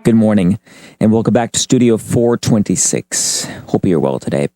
Good morning, and welcome back to Studio 426. Hope you're well today.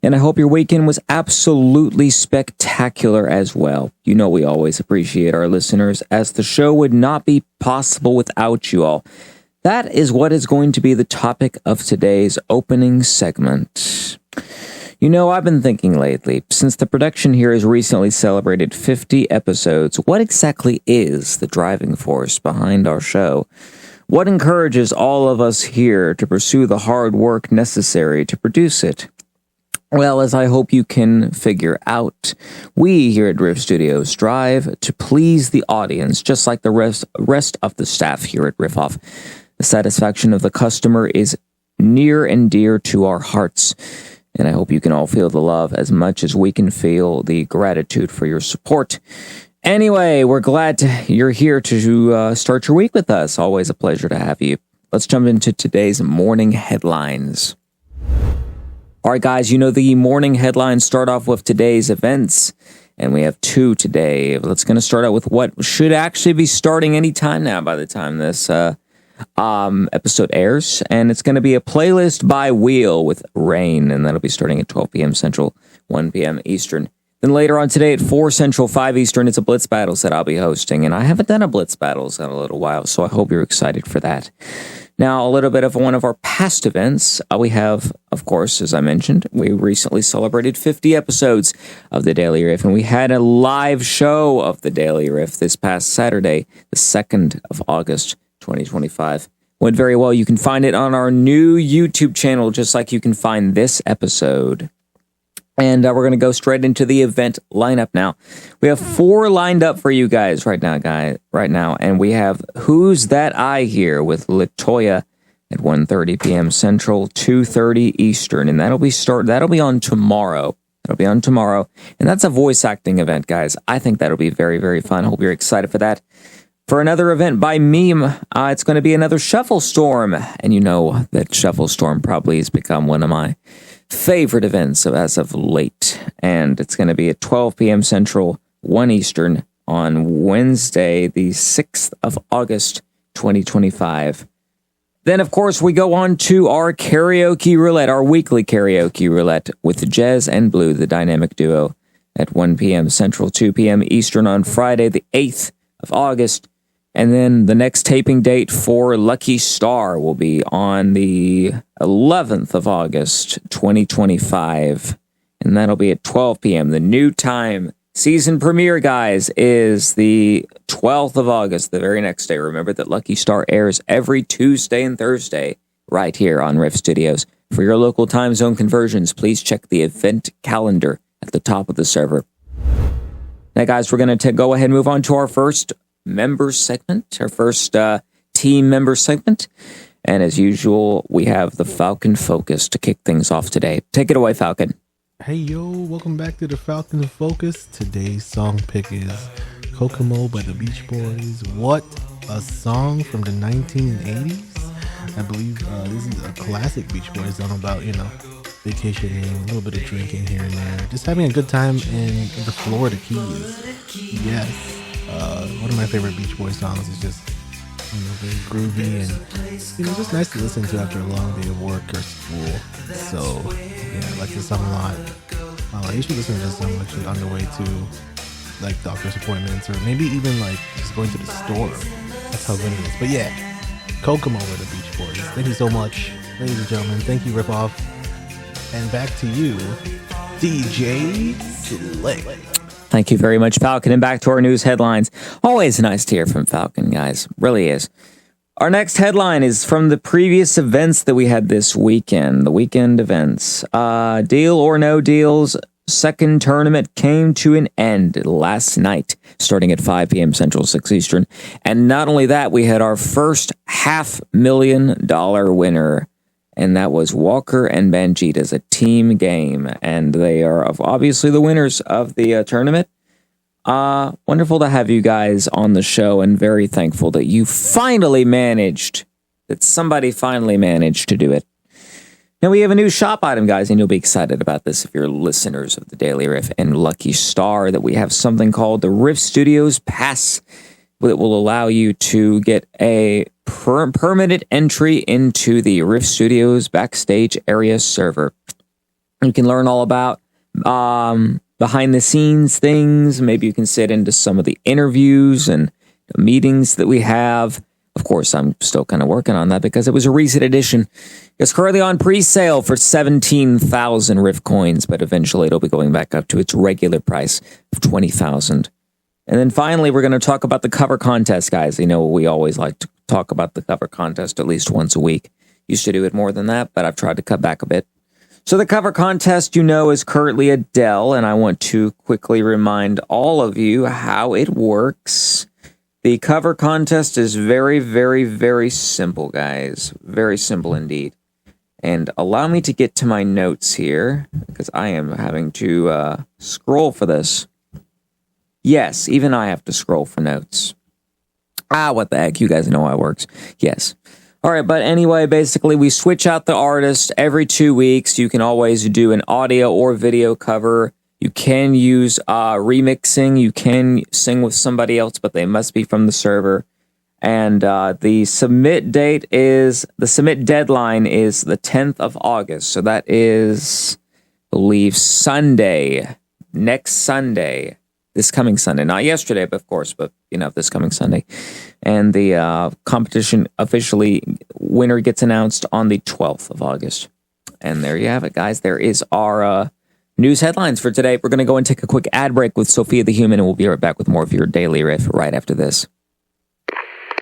And I hope your weekend was absolutely spectacular as well. You know we always appreciate our listeners, as the show would not be possible without you all. That is what is going to be the topic of today's opening segment. You know, I've been thinking lately, since the production here has recently celebrated 50 episodes, what exactly is the driving force behind our show? What encourages all of us here to pursue the hard work necessary to produce it? Well, as I hope you can figure out, we here at Riff Studios strive to please the audience, just like the rest of the staff here at Riff-Off. The satisfaction of the customer is near and dear to our hearts, and I hope you can all feel the love as much as we can feel the gratitude for your support. Anyway, we're glad you're here to start your week with us. Always a pleasure to have you. Let's jump into today's morning headlines. All right, guys, you know the morning headlines start off with today's events, and we have two today. Let's going to start out with what should actually be starting any time now by the time this episode airs, and it's going to be a playlist by Wheel with Rain, and that'll be starting at 12 p.m. Central, 1 p.m. Eastern. Then later on today at 4 Central, 5 Eastern, it's a Blitz Battles that I'll be hosting. And I haven't done a Blitz Battles in a little while, so I hope you're excited for that. Now, a little bit of one of our past events. We have, of course, as I mentioned, we recently celebrated 50 episodes of the Daily Riff. And we had a live show of the Daily Riff this past Saturday, the 2nd of August, 2025. Went very well. You can find it on our new YouTube channel, just like you can find this episode. And we're going to go straight into the event lineup now. We have 4 lined up for you guys right now. And we have Who's That I Here with Latoya at 1:30 p.m. Central, 2:30 Eastern. And that'll be on tomorrow. And that's a voice acting event, guys. I think that'll be very, very fun. Hope you're excited for that. For another event by Meme, it's going to be another Shuffle Storm. And you know that Shuffle Storm probably has become one of my favorite events as of late, and it's going to be at 12 p.m. Central, 1 Eastern on Wednesday, the 6th of August, 2025. Then, of course, we go on to our karaoke roulette, our weekly karaoke roulette with Jez and Blue, the dynamic duo, at 1 p.m. Central, 2 p.m. Eastern on Friday, the 8th of August. And then the next taping date for Lucky Star will be on the 11th of August, 2025. And that'll be at 12 p.m. The new time season premiere, guys, is the 12th of August, the very next day. Remember that Lucky Star airs every Tuesday and Thursday right here on Riff Studios. For your local time zone conversions, please check the event calendar at the top of the server. Now, guys, we're going to go ahead and move on to our first member segment, our first team member segment. And as usual, we have the Falcon Focus to kick things off today. Take it away, Falcon. Hey, yo, welcome back to the Falcon Focus. Today's song pick is Kokomo by the Beach Boys. What a song from the 1980s. I believe this is a classic Beach Boys song about, vacationing, a little bit of drinking here and there. Just having a good time in the Florida Keys. Yes. One of my favorite Beach Boys songs is just, very groovy and, just nice to listen to after a long day of work or school. So, I like this song a lot. I usually listen to this song actually on the way to, doctor's appointments or maybe even, just going to the store. That's how good it is. But yeah, Kokomo with the Beach Boys. Thank you so much, ladies and gentlemen. Thank you, Riff-Off. And back to you, DJ Slick. Thank you very much, Falcon. And back to our news headlines. Always nice to hear from Falcon, guys. Really is. Our next headline is from the previous events that we had this weekend, the weekend events. Deal or No Deal's second tournament came to an end last night, starting at 5 p.m. Central, 6 Eastern. And not only that, we had our first $500,000 winner. And that was Walker and Banjita's, a team game. And they are obviously the winners of the tournament. Wonderful to have you guys on the show, and very thankful that somebody finally managed to do it. Now we have a new shop item, guys, and you'll be excited about this if you're listeners of the Daily Riff and Lucky Star, that we have something called the Riff Studios Pass that will allow you to get a permanent entry into the Riff Studios backstage area server. You can learn all about behind the scenes things. Maybe you can sit into some of the interviews and the meetings that we have. Of course, I'm still kind of working on that because it was a recent edition. It's currently on pre-sale for 17,000 Riff coins, but eventually it'll be going back up to its regular price of 20,000. And then finally, we're going to talk about the cover contest, guys. You know, we always like to talk about the cover contest at least once a week. Used to do it more than that, but I've tried to cut back a bit. So the cover contest, you know, is currently Adele, and I want to quickly remind all of you how it works. The cover contest is very, very, very simple, guys. Very simple indeed. And allow me to get to my notes here, because I am having to scroll for this. Yes, even I have to scroll for notes. What the heck? You guys know how it works. Yes. All right, but anyway, basically, we switch out the artist every 2 weeks. You can always do an audio or video cover. You can use remixing. You can sing with somebody else, but they must be from the server. And the submit deadline is the 10th of August. So that is, I believe, Sunday. Next Sunday. This coming Sunday. Not yesterday, but of course, but, you know, this coming Sunday. And the competition officially, winner gets announced on the 12th of August. And there you have it, guys. There is our news headlines for today. We're going to go and take a quick ad break with Sophia the Human, and we'll be right back with more of your Daily Riff right after this.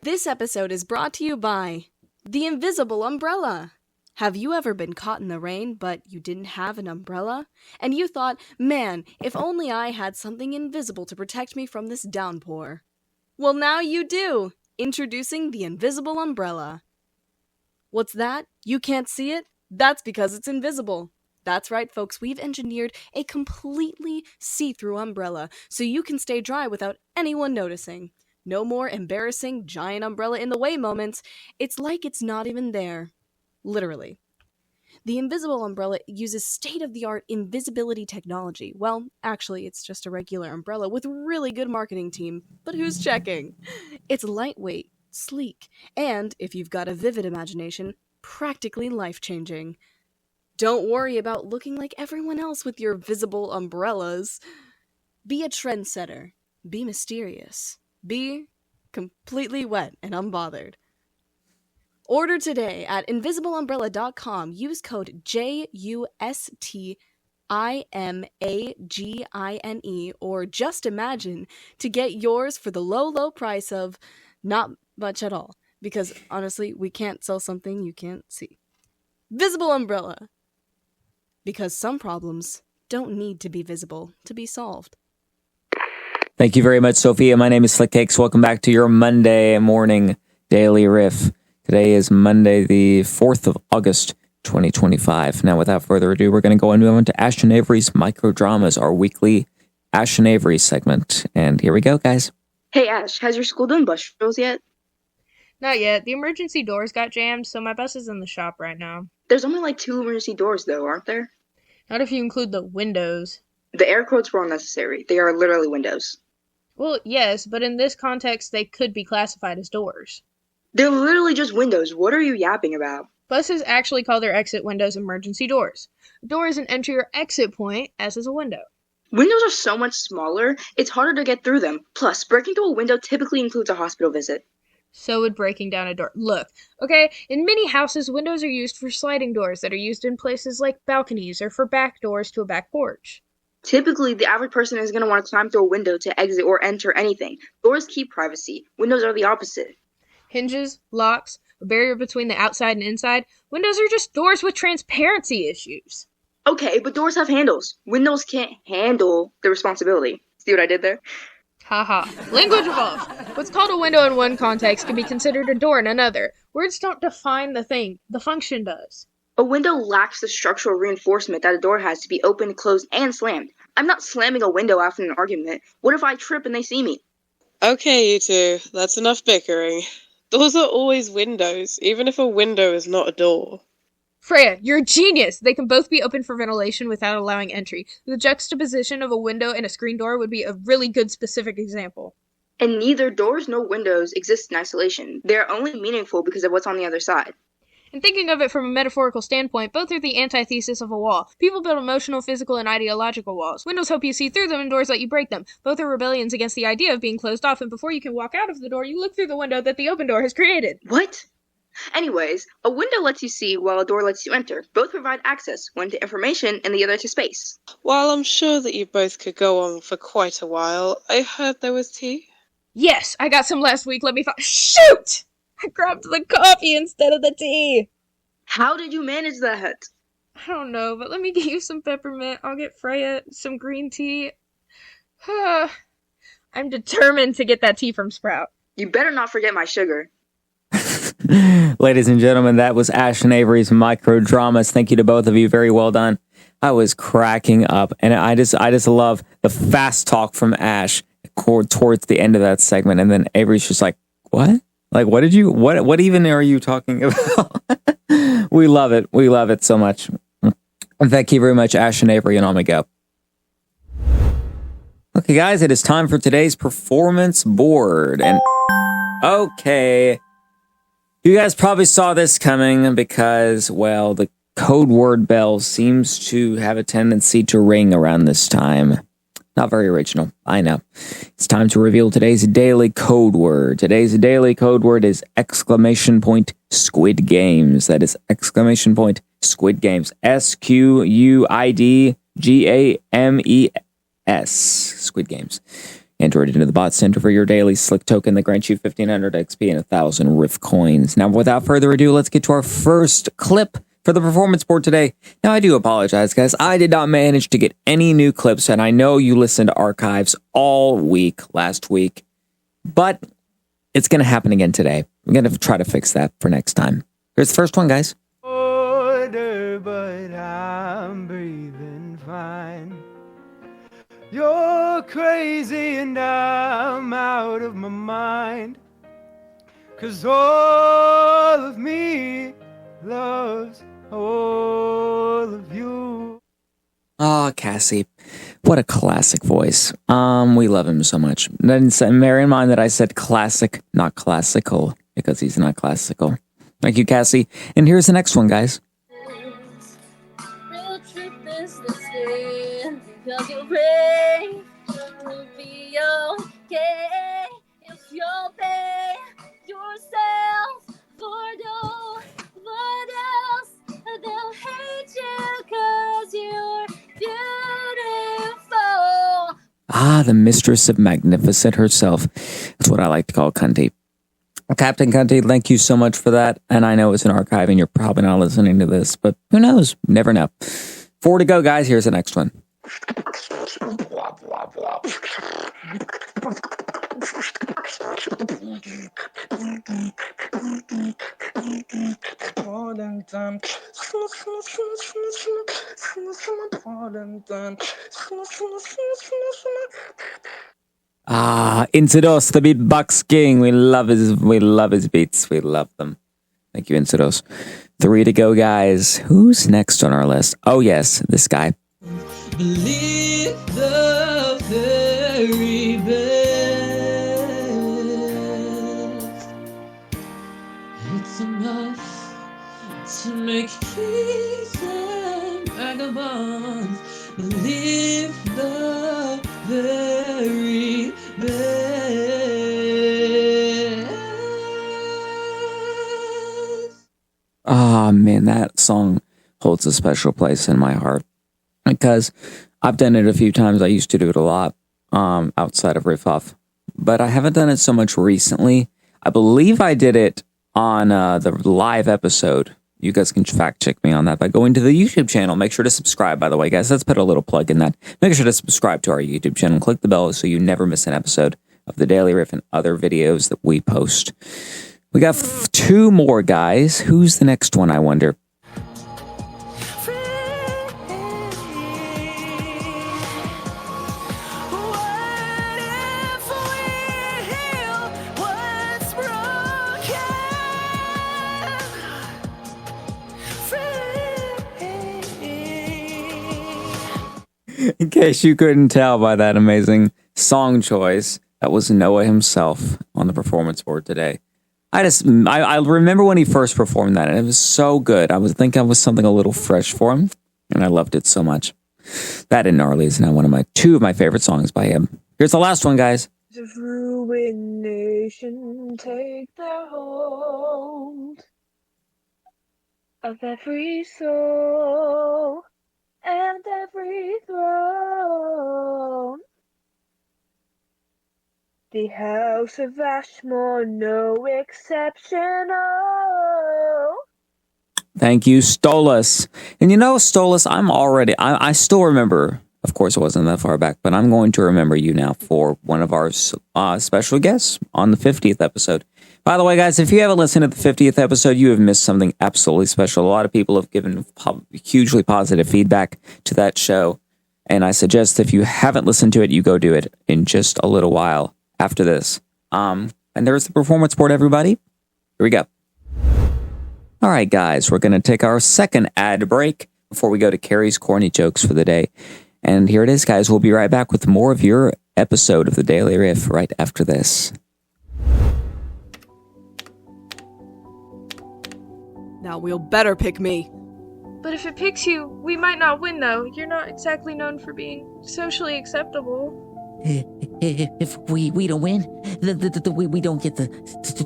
This episode is brought to you by The Invisible Umbrella. Have you ever been caught in the rain, but you didn't have an umbrella? And you thought, man, if only I had something invisible to protect me from this downpour. Well, now you do. Introducing the Invisible Umbrella. What's that? You can't see it? That's because it's invisible. That's right, folks. We've engineered a completely see-through umbrella so you can stay dry without anyone noticing. No more embarrassing giant umbrella in the way moments. It's like it's not even there. Literally. The Invisible Umbrella uses state-of-the-art invisibility technology. Well, actually, it's just a regular umbrella with a really good marketing team, but who's checking? It's lightweight, sleek, and, if you've got a vivid imagination, practically life-changing. Don't worry about looking like everyone else with your visible umbrellas. Be a trendsetter. Be mysterious. Be completely wet and unbothered. Order today at invisibleumbrella.com. Use code JUSTIMAGINE or Just Imagine to get yours for the low, low price of not much at all. Because honestly, we can't sell something you can't see. Visible Umbrella. Because some problems don't need to be visible to be solved. Thank you very much, Sophia. My name is Slick Cakes. Welcome back to your Monday morning Daily Riff. Today is Monday, the 4th of August, 2025. Now, without further ado, we're going to go and move on to Ashton Avery's Microdramas, our weekly Ashton Avery segment. And here we go, guys. Hey, Ash, has your school done bus drills yet? Not yet. The emergency doors got jammed, so my bus is in the shop right now. There's only like 2 emergency doors, though, aren't there? Not if you include the windows. The air quotes were unnecessary. They are literally windows. Well, yes, but in this context, they could be classified as doors. They're literally just windows. What are you yapping about? Buses actually call their exit windows emergency doors. A door is an entry or exit point, as is a window. Windows are so much smaller, it's harder to get through them. Plus, breaking through a window typically includes a hospital visit. So would breaking down a door. Look, okay, in many houses, windows are used for sliding doors that are used in places like balconies or for back doors to a back porch. Typically, the average person is going to want to climb through a window to exit or enter anything. Doors keep privacy. Windows are the opposite. Hinges, locks, a barrier between the outside and inside. Windows are just doors with transparency issues. Okay, but doors have handles. Windows can't handle the responsibility. See what I did there? Haha. Language evolves. What's called a window in one context can be considered a door in another. Words don't define the thing. The function does. A window lacks the structural reinforcement that a door has to be opened, closed, and slammed. I'm not slamming a window after an argument. What if I trip and they see me? Okay, you two. That's enough bickering. Doors are always windows, even if a window is not a door. Freya, you're a genius! They can both be open for ventilation without allowing entry. The juxtaposition of a window and a screen door would be a really good specific example. And neither doors nor windows exist in isolation. They are only meaningful because of what's on the other side. And thinking of it from a metaphorical standpoint, both are the antithesis of a wall. People build emotional, physical, and ideological walls. Windows help you see through them, and doors let you break them. Both are rebellions against the idea of being closed off, and before you can walk out of the door, you look through the window that the open door has created. What? Anyways, a window lets you see while a door lets you enter. Both provide access, one to information and the other to space. While I'm sure that you both could go on for quite a while, I heard there was tea. Yes, I got some last week. Let me Shoot! I grabbed the coffee instead of the tea. How did you manage that? I don't know, but let me get you some peppermint. I'll get Freya some green tea. I'm determined to get that tea from Sprout. You better not forget my sugar. Ladies and gentlemen, that was Ash and Avery's micro dramas. Thank you to both of you. Very well done. I was cracking up, and I just love the fast talk from Ash towards the end of that segment, and then Avery's just like, "What? Like, what even are you talking about?" We love it. We love it so much. And thank you very much, Ash and Avery, and on we go. Okay, guys, it is time for today's performance board, and okay. You guys probably saw this coming because, well, the code word bell seems to have a tendency to ring around this time. Not very original, I know. It's time to reveal today's daily code word. Today's daily code word is Squid Games. That is Squid Games. SQUIDGAMES. Squid Games. Enter it into the bot center for your daily slick token that grants you 1,500 XP and 1,000 Riff coins. Now, without further ado, let's get to our first clip for the performance board today. Now, I do apologize, guys. I did not manage to get any new clips, and I know you listened to archives all week last week, but it's going to happen again today. I'm going to try to fix that for next time. Here's the first one, guys. Order, but I'm breathing fine. You're crazy and I'm out of my mind. 'Cause all of me loves all of you. Oh, Cassie. What a classic voice. We love him so much. Bear in mind that I said classic, not classical, because he's not classical. Thank you, Cassie. And here's the next one, guys. Real truth is this day, because you pray will be okay if you'll pay yourself for dough. What else? They'll hate you 'cause you're beautiful. Ah, the mistress of magnificent herself. That's what I like to call Cunty. Captain Cunty, thank you so much for that. And I know it's an archive and you're probably not listening to this, but who knows? Never know. 4 to go, guys. Here's the next one. Ah, Insidos, the beatbox king. We love his beats. We love them. Thank you, Insidos. 3 to go, guys. Who's next on our list? Oh, yes, this guy. Believe the very best. It's enough to make kings and vagabonds. Believe the very best. Oh, man, that song holds a special place in my heart. Because I've done it a few times. I used to do it a lot outside of Riff-Off. But I haven't done it so much recently. I believe I did it on the live episode. You guys can fact check me on that by going to the YouTube channel. Make sure to subscribe, by the way, guys. Let's put a little plug in that. Make sure to subscribe to our YouTube channel. Click the bell so you never miss an episode of the Daily Riff and other videos that we post. We got 2 more, guys. Who's the next one, I wonder? In case you couldn't tell by that amazing song choice, that was Noah himself on the performance board today. I remember when he first performed that, and it was so good. I was thinking it was something a little fresh for him, and I loved it so much. That and Gnarly is now two of my favorite songs by him. Here's the last one, guys. The ruination take their hold of every soul and every throne. The House of Ashmore, no exception. Oh. Thank you, Stolas. And you know, Stolas, I still remember, of course it wasn't that far back, but I'm going to remember you now for one of our special guests on the 50th episode. By the way, guys, if you haven't listened to the 50th episode, you have missed something absolutely special. A lot of people have given hugely positive feedback to that show. And I suggest if you haven't listened to it, you go do it in just a little while after this. And there's the performance board, everybody. Here we go. All right, guys, we're going to take our second ad break before we go to Carrie's corny jokes for the day. And here it is, guys. We'll be right back with more of your episode of the Daily Riff right after this. Now we'll better pick me. But if it picks you, we might not win, though. You're not exactly known for being socially acceptable. If we don't win, we don't get the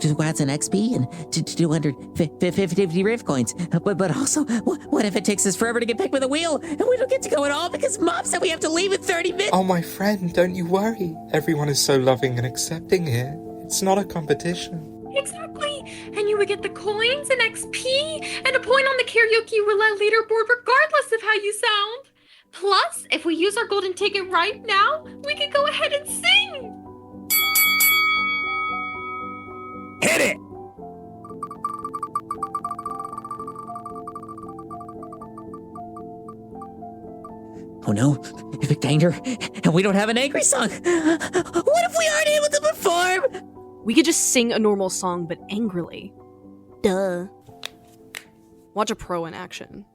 2,000 XP and 250 Riff coins. But also, what if it takes us forever to get picked with a wheel and we don't get to go at all because Mom said we have to leave in 30 minutes? Oh, my friend, don't you worry. Everyone is so loving and accepting here. It's not a competition. Exactly, and you would get the coins and XP and a point on the karaoke roulette leaderboard regardless of how you sound. Plus, if we use our golden ticket right now, we could go ahead and sing! Hit it! Oh no, big danger, and we don't have an angry song. What if we aren't able to perform? We could just sing a normal song, but angrily. Duh. Watch a pro in action.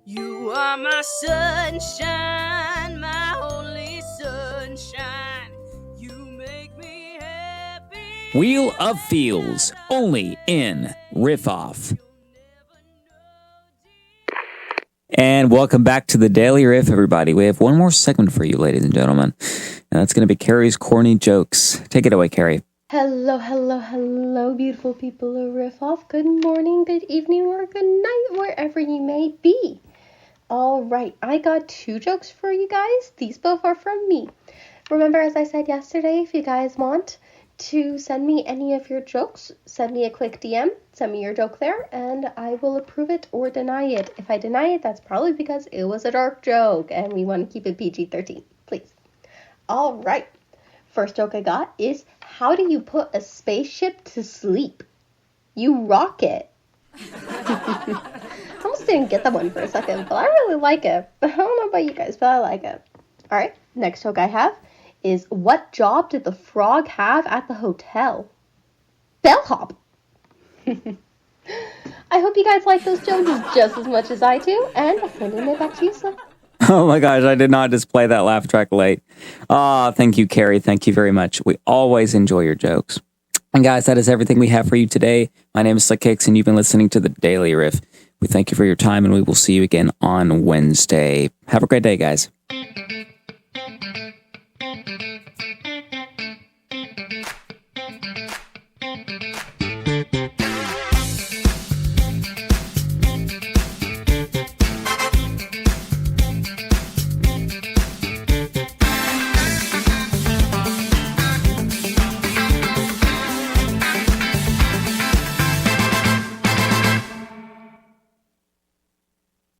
You are my sunshine, my only sunshine. You make me happy. Wheel of Feels, only in Riff-Off. And welcome back to the Daily Riff, everybody. We have one more segment for you, ladies and gentlemen. And that's going to be Carrie's corny jokes. Take it away, Carrie. Hello, hello, hello, beautiful people of Riff-Off. Good morning, good evening, or good night, wherever you may be. All right, I got 2 jokes for you guys. These both are from me. Remember, as I said yesterday, if you guys want to send me any of your jokes, send me a quick DM, send me your joke there, and I will approve it or deny it. If I deny it, that's probably because it was a dark joke, and we want to keep it PG-13, please. All right, first joke I got is, how do you put a spaceship to sleep? You rock it. I almost didn't get that one for a second, but I really like it. I don't know about you guys, but I like it. All right, next joke I have is, what job did the frog have at the hotel? Bellhop. I hope you guys like those jokes just as much as I do, and I'm sending it back to you, so. Oh my gosh, I did not display that laugh track late. Thank you, Carrie. Thank you very much. We always enjoy your jokes. And guys, that is everything we have for you today. My name is Slick Hicks, and you've been listening to the Daily Riff. We thank you for your time, and we will see you again on Wednesday. Have a great day, guys.